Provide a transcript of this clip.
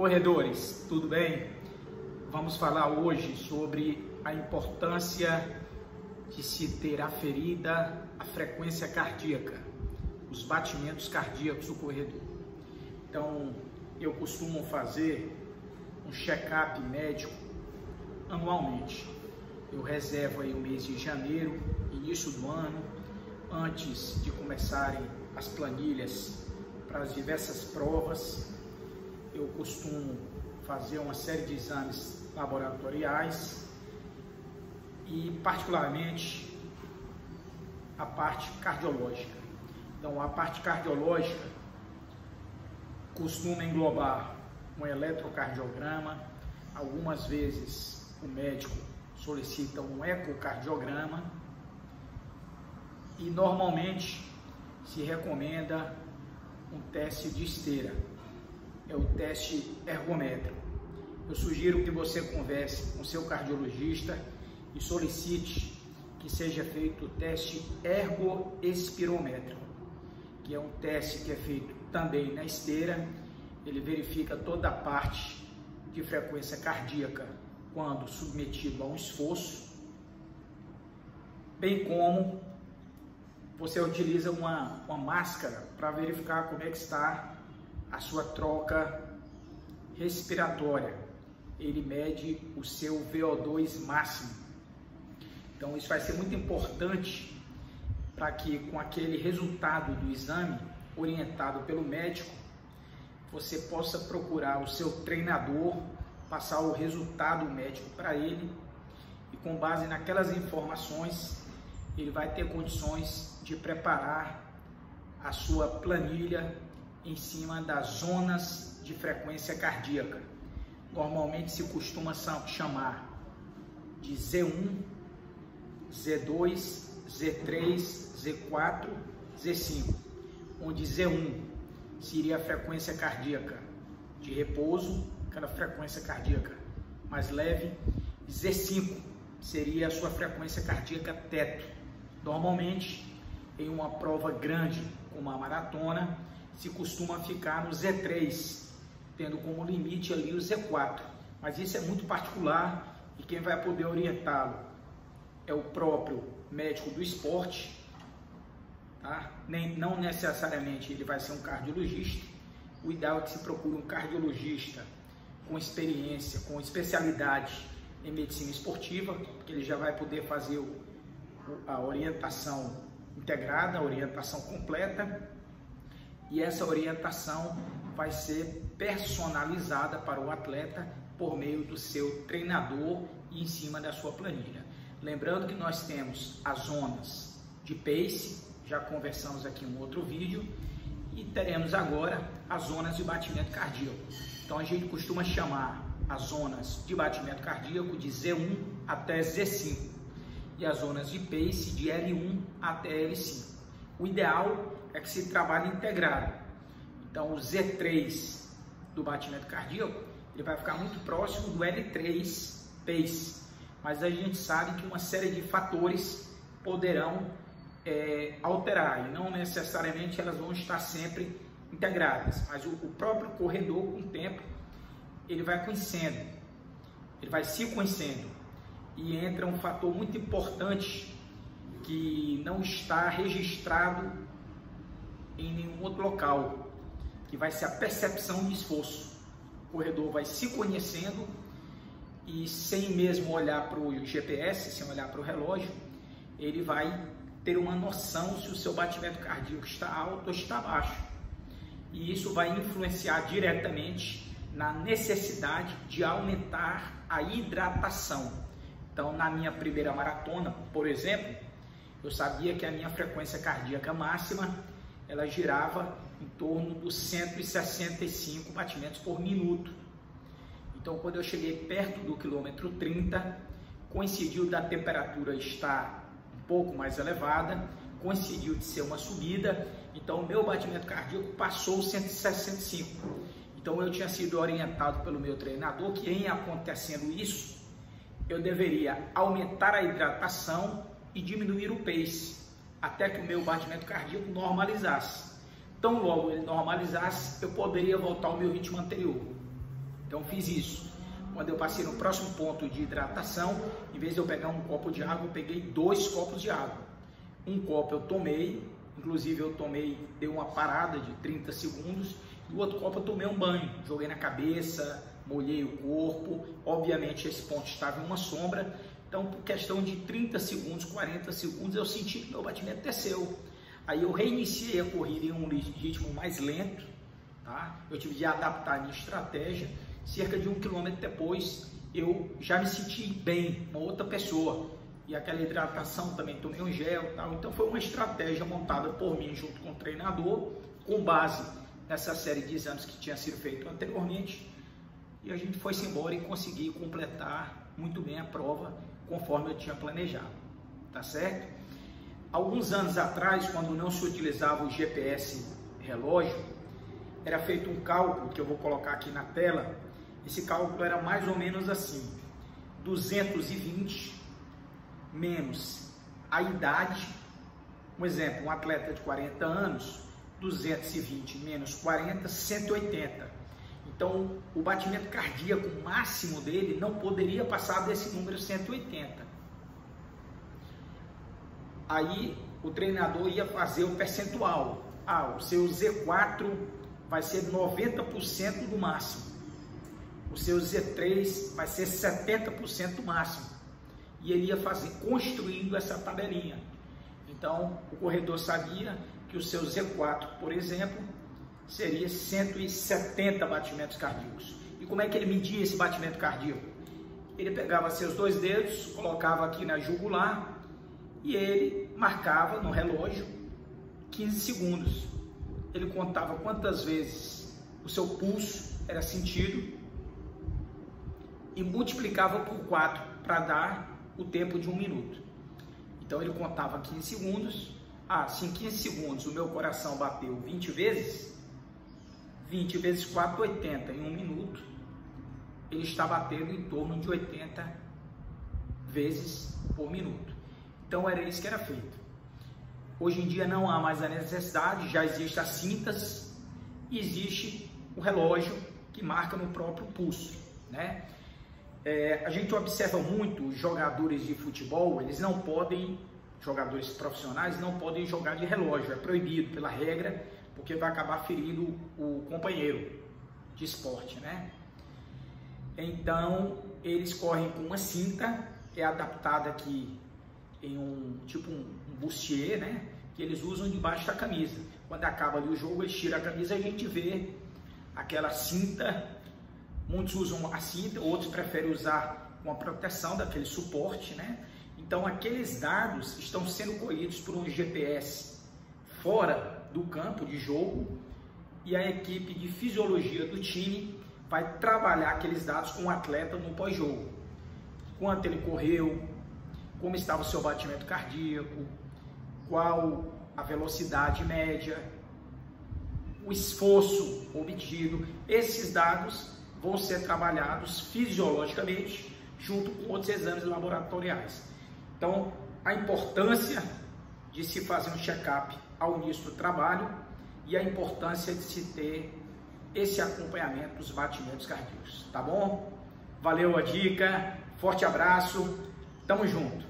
Corredores, tudo bem? Vamos falar hoje sobre a importância de se ter aferida a frequência cardíaca, os batimentos cardíacos do corredor. Então, eu costumo fazer um check-up médico anualmente. Eu reservo aí o mês de janeiro, início do ano, antes de começarem as planilhas para as diversas provas. Eu costumo fazer uma série de exames laboratoriais e, particularmente, a parte cardiológica. Então, a parte cardiológica costuma englobar um eletrocardiograma, algumas vezes o médico solicita um ecocardiograma e, normalmente, se recomenda um teste de esteira. É o teste ergométrico. Eu sugiro que você converse com seu cardiologista e solicite que seja feito o teste ergoespirométrico, que é um teste que é feito também na esteira. Ele verifica toda a parte de frequência cardíaca quando submetido a um esforço, bem como você utiliza uma máscara para verificar como é que está a sua troca respiratória. Ele mede o seu VO2 máximo. Então isso vai ser muito importante para que, com aquele resultado do exame orientado pelo médico, você possa procurar o seu treinador, passar o resultado médico para ele e, com base naquelas informações, ele vai ter condições de preparar a sua planilha em cima das zonas de frequência cardíaca. Normalmente se costuma chamar de Z1, Z2, Z3, Z4, Z5, onde Z1 seria a frequência cardíaca de repouso, aquela frequência cardíaca mais leve. Z5 seria a sua frequência cardíaca teto. Normalmente, em uma prova grande, como a maratona, se costuma ficar no Z3, tendo como limite ali o Z4. Mas isso é muito particular e quem vai poder orientá-lo é o próprio médico do esporte, tá? Não necessariamente ele vai ser um cardiologista. O ideal é que se procure um cardiologista com experiência, com especialidade em medicina esportiva, porque ele já vai poder fazer a orientação integrada, a orientação completa, e essa orientação vai ser personalizada para o atleta por meio do seu treinador e em cima da sua planilha. Lembrando que nós temos as zonas de pace, já conversamos aqui em um outro vídeo, e teremos agora as zonas de batimento cardíaco. Então a gente costuma chamar as zonas de batimento cardíaco de Z1 até Z5 e as zonas de pace de L1 até L5. O ideal é que se trabalhe integrado. Então o Z3 do batimento cardíaco ele vai ficar muito próximo do L3 pace, mas a gente sabe que uma série de fatores poderão alterar e não necessariamente elas vão estar sempre integradas, mas o próprio corredor, com o tempo, ele vai conhecendo, ele vai se conhecendo, e entra um fator muito importante que não está registrado em nenhum outro local, que vai ser a percepção de esforço. O corredor vai se conhecendo e, sem mesmo olhar para o GPS, sem olhar para o relógio, ele vai ter uma noção se o seu batimento cardíaco está alto ou está baixo. E isso vai influenciar diretamente na necessidade de aumentar a hidratação. Então, na minha primeira maratona, por exemplo, eu sabia que a minha frequência cardíaca máxima ela girava em torno dos 165 batimentos por minuto. Então, quando eu cheguei perto do quilômetro 30, coincidiu da temperatura estar um pouco mais elevada, coincidiu de ser uma subida, então o meu batimento cardíaco passou os 165. Então, eu tinha sido orientado pelo meu treinador que, em acontecendo isso, eu deveria aumentar a hidratação e diminuir o pace, até que o meu batimento cardíaco normalizasse. Tão logo ele normalizasse, eu poderia voltar ao meu ritmo anterior. Então fiz isso. Quando eu passei no próximo ponto de hidratação, em vez de eu pegar um copo de água, eu peguei 2 copos de água. Um copo eu tomei, inclusive eu tomei, dei uma parada de 30 segundos, e o outro copo eu tomei um banho, joguei na cabeça, molhei o corpo. Obviamente esse ponto estava em uma sombra, então por questão de 30 segundos, 40 segundos, eu senti que meu batimento desceu. Aí eu reiniciei a corrida em um ritmo mais lento, tá? Eu tive de adaptar a minha estratégia. Cerca de 1 quilômetro depois, eu já me senti bem, uma outra pessoa. E aquela hidratação também, tomei um gel, tal. Então foi uma estratégia montada por mim junto com o treinador, com base nessa série de exames que tinha sido feito anteriormente. E a gente foi-se embora e consegui completar muito bem a prova, conforme eu tinha planejado, tá certo? Alguns anos atrás, quando não se utilizava o GPS relógio, era feito um cálculo, que eu vou colocar aqui na tela. Esse cálculo era mais ou menos assim: 220 menos a idade. Um exemplo, um atleta de 40 anos, 220 menos 40, 180. Então, o batimento cardíaco máximo dele não poderia passar desse número 180. Aí, o treinador ia fazer o percentual. O seu Z4 vai ser 90% do máximo. O seu Z3 vai ser 70% do máximo. E ele ia construindo essa tabelinha. Então, o corredor sabia que o seu Z4, por exemplo, seria 170 batimentos cardíacos. E como é que ele media esse batimento cardíaco? Ele pegava seus 2 dedos, colocava aqui na jugular e ele marcava no relógio 15 segundos. Ele contava quantas vezes o seu pulso era sentido e multiplicava por 4 para dar o tempo de 1 minuto. Então ele contava 15 segundos. Se em 15 segundos o meu coração bateu 20 vezes, 20 vezes 4, 80. Em 1 minuto, ele está batendo em torno de 80 vezes por minuto. Então era isso que era feito. Hoje em dia não há mais a necessidade, já existem as cintas e existe o relógio que marca no próprio pulso, né? A gente observa muito jogadores de futebol, eles não podem, jogadores profissionais não podem jogar de relógio, é proibido pela regra, porque vai acabar ferindo o companheiro de esporte, né? Então, eles correm com uma cinta, é adaptada aqui em um bustier, né? Que eles usam debaixo da camisa. Quando acaba ali o jogo, eles tiram a camisa e a gente vê aquela cinta. Muitos usam a cinta, outros preferem usar uma proteção daquele suporte, né? Então, aqueles dados estão sendo colhidos por um GPS fora do campo de jogo e a equipe de fisiologia do time vai trabalhar aqueles dados com o atleta no pós-jogo. Quanto ele correu, como estava o seu batimento cardíaco, qual a velocidade média, o esforço obtido. Esses dados vão ser trabalhados fisiologicamente junto com outros exames laboratoriais. Então, a importância de se fazer um check-up ao início do trabalho e a importância de se ter esse acompanhamento dos batimentos cardíacos, tá bom? Valeu a dica, forte abraço, tamo junto!